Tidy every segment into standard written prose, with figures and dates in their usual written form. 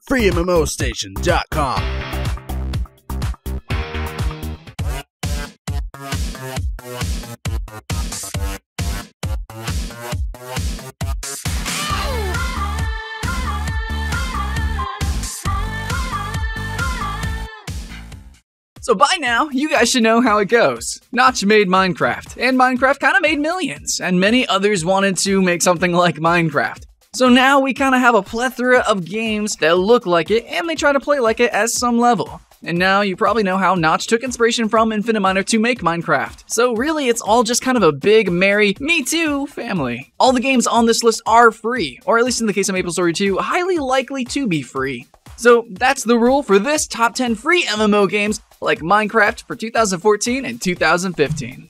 FreeMMOStation.com. So by now, you guys should know how it goes. Notch made Minecraft, and Minecraft kinda made millions, and many others wanted to make something like Minecraft. So now we kinda have a plethora of games that look like it, and they try to play like it at some level. And now you probably know how Notch took inspiration from InfiniMiner to make Minecraft. So really, it's all just kind of a big, merry, me too family. All the games on this list are free, or at least in the case of MapleStory 2, highly likely to be free. So that's the rule for this top 10 free MMO games like Minecraft for 2014 and 2015.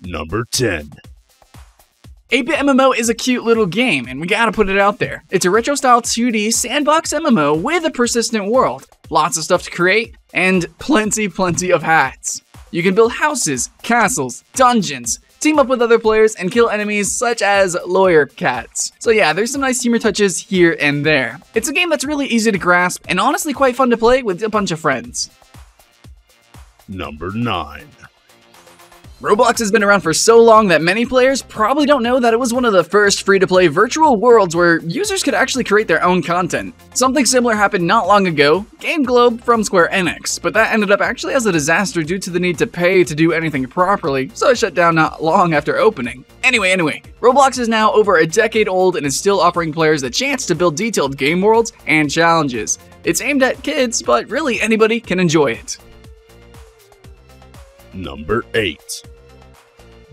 Number 10. 8-Bit MMO is a cute little game, and we gotta put it out there. It's a retro-style 2D sandbox MMO with a persistent world, lots of stuff to create, and plenty of hats. You can build houses, castles, dungeons, team up with other players, and kill enemies such as lawyer cats. So yeah, there's some nice humor touches here and there. It's a game that's really easy to grasp, and honestly quite fun to play with a bunch of friends. Number 9. Roblox has been around for so long that many players probably don't know that it was one of the first free-to-play virtual worlds where users could actually create their own content. Something similar happened not long ago, Game Globe from Square Enix, but that ended up actually as a disaster due to the need to pay to do anything properly, so it shut down not long after opening. Anyway, Roblox is now over a decade old and is still offering players the chance to build detailed game worlds and challenges. It's aimed at kids, but really anybody can enjoy it. Number 8.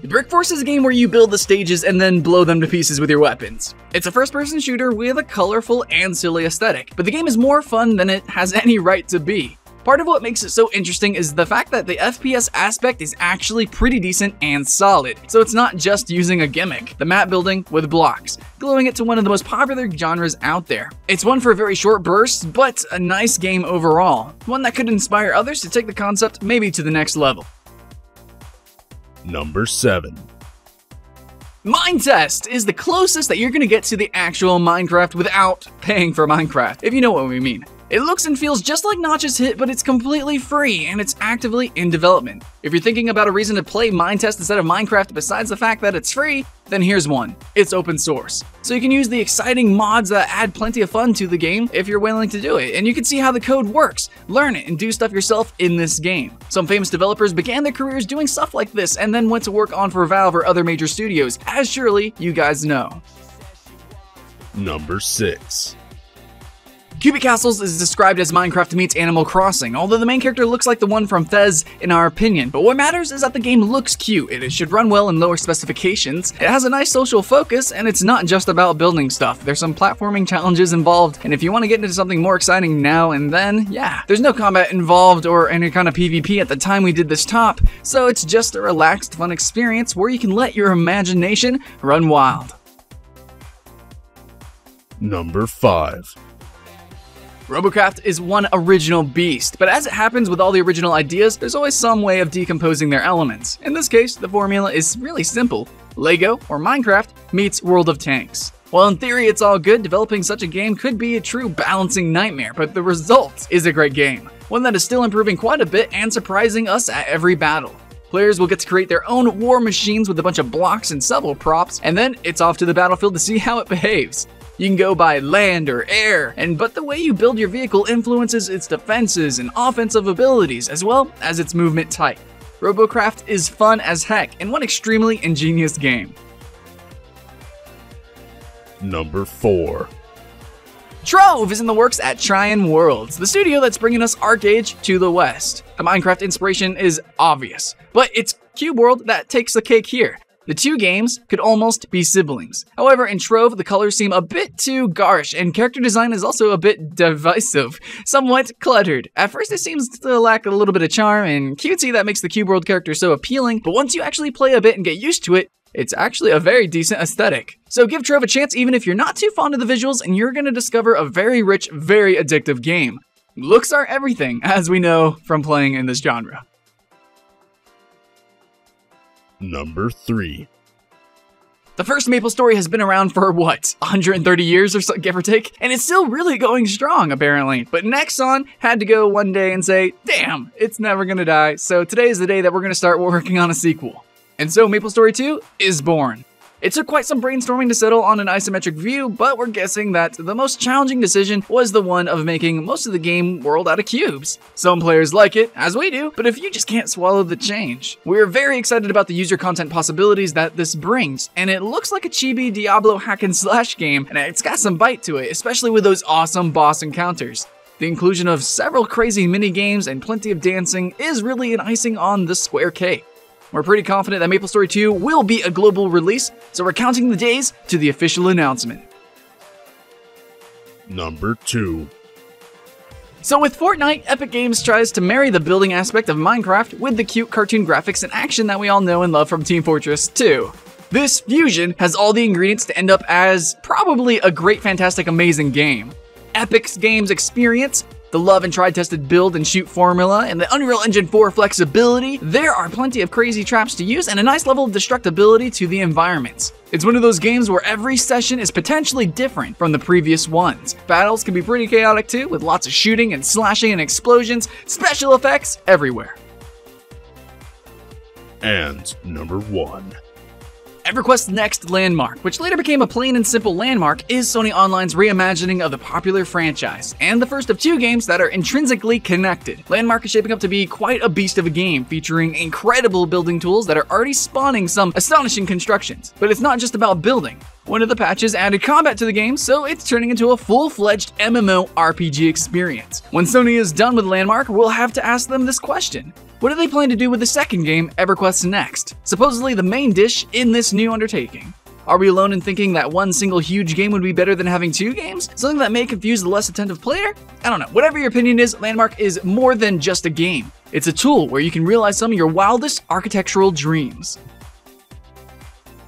Brick Force is a game where you build the stages and then blow them to pieces with your weapons. It's a first-person shooter with a colorful and silly aesthetic, but the game is more fun than it has any right to be. Part of what makes it so interesting is the fact that the FPS aspect is actually pretty decent and solid, so it's not just using a gimmick, the map building with blocks, gluing it to one of the most popular genres out there. It's one for very short bursts, but a nice game overall, one that could inspire others to take the concept maybe to the next level. Number 7. Minetest is the closest that you're gonna get to the actual Minecraft without paying for Minecraft, if you know what we mean. It looks and feels just like Notch's hit, but it's completely free and it's actively in development. If you're thinking about a reason to play Minetest instead of Minecraft besides the fact that it's free, then here's one. It's open source. So you can use the exciting mods that add plenty of fun to the game if you're willing to do it, and you can see how the code works, learn it, and do stuff yourself in this game. Some famous developers began their careers doing stuff like this and then went to work on for Valve or other major studios, as surely you guys know. Number 6. Cubic Castles is described as Minecraft meets Animal Crossing, although the main character looks like the one from Fez in our opinion. But what matters is that the game looks cute, and it should run well in lower specifications. It has a nice social focus, and it's not just about building stuff. There's some platforming challenges involved, and if you want to get into something more exciting now and then, yeah. There's no combat involved or any kind of PvP at the time we did this top, so it's just a relaxed, fun experience where you can let your imagination run wild. Number 5. Robocraft is one original beast, but as it happens with all the original ideas, there's always some way of decomposing their elements. In this case, the formula is really simple. Lego, or Minecraft, meets World of Tanks. While in theory it's all good, developing such a game could be a true balancing nightmare, but the result is a great game. One that is still improving quite a bit and surprising us at every battle. Players will get to create their own war machines with a bunch of blocks and several props, and then it's off to the battlefield to see how it behaves. You can go by land or air, but the way you build your vehicle influences its defenses and offensive abilities, as well as its movement type. Robocraft is fun as heck, and one extremely ingenious game. Number 4. Trove is in the works at Tryon Worlds, the studio that's bringing us ArcAge to the West. The Minecraft inspiration is obvious, but it's Cube World that takes the cake here. The two games could almost be siblings. However, in Trove, the colors seem a bit too garish, and character design is also a bit divisive, somewhat cluttered. At first, it seems to lack a little bit of charm and cutesy that makes the Cube World character so appealing, but once you actually play a bit and get used to it, it's actually a very decent aesthetic. So give Trove a chance even if you're not too fond of the visuals, and you're gonna discover a very rich, very addictive game. Looks are everything, as we know from playing in this genre. Number 3. The first MapleStory has been around for, what, 130 years or so, give or take? And it's still really going strong, apparently. But Nexon had to go one day and say, damn, it's never gonna die, so today is the day that we're gonna start working on a sequel. And so MapleStory 2 is born. It took quite some brainstorming to settle on an isometric view, but we're guessing that the most challenging decision was the one of making most of the game world out of cubes. Some players like it, as we do, but if you just can't swallow the change. We're very excited about the user content possibilities that this brings, and it looks like a chibi Diablo hack and slash game, and it's got some bite to it, especially with those awesome boss encounters. The inclusion of several crazy mini games and plenty of dancing is really an icing on the square cake. We're pretty confident that MapleStory 2 will be a global release, so we're counting the days to the official announcement. Number 2. So with Fortnite, Epic Games tries to marry the building aspect of Minecraft with the cute cartoon graphics and action that we all know and love from Team Fortress 2. This fusion has all the ingredients to end up as probably a great, fantastic, amazing game. Epic's games experience, the love and tried-tested build and shoot formula, and the Unreal Engine 4 flexibility, there are plenty of crazy traps to use and a nice level of destructibility to the environments. It's one of those games where every session is potentially different from the previous ones. Battles can be pretty chaotic too, with lots of shooting and slashing and explosions, special effects everywhere. And number 1. EverQuest's next landmark, which later became a plain and simple landmark, is Sony Online's reimagining of the popular franchise, and the first of 2 games that are intrinsically connected. Landmark is shaping up to be quite a beast of a game, featuring incredible building tools that are already spawning some astonishing constructions. But it's not just about building. One of the patches added combat to the game, so it's turning into a full-fledged MMO RPG experience. When Sony is done with Landmark, we'll have to ask them this question. What do they plan to do with the second game, EverQuest Next? Supposedly the main dish in this new undertaking. Are we alone in thinking that one single huge game would be better than having 2 games? Something that may confuse the less attentive player? I don't know. Whatever your opinion is, Landmark is more than just a game. It's a tool where you can realize some of your wildest architectural dreams.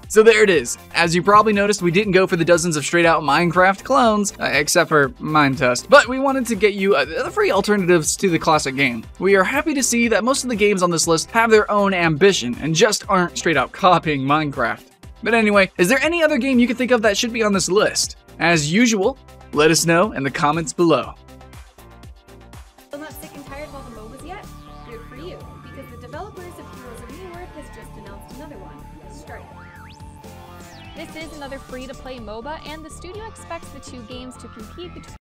So there it is. As you probably noticed, we didn't go for the dozens of straight-out Minecraft clones, except for Minetest, but we wanted to get you the free alternatives to the classic game. We are happy to see that most of the games on this list have their own ambition and just aren't straight-out copying Minecraft. But anyway, is there any other game you can think of that should be on this list? As usual, let us know in the comments below. Still not sick and tired of all the MOBAs yet? Good for you, because the developers of Heroes of Newerth has just announced another one, Strike. This is another free-to-play MOBA, and the studio expects the 2 games to compete between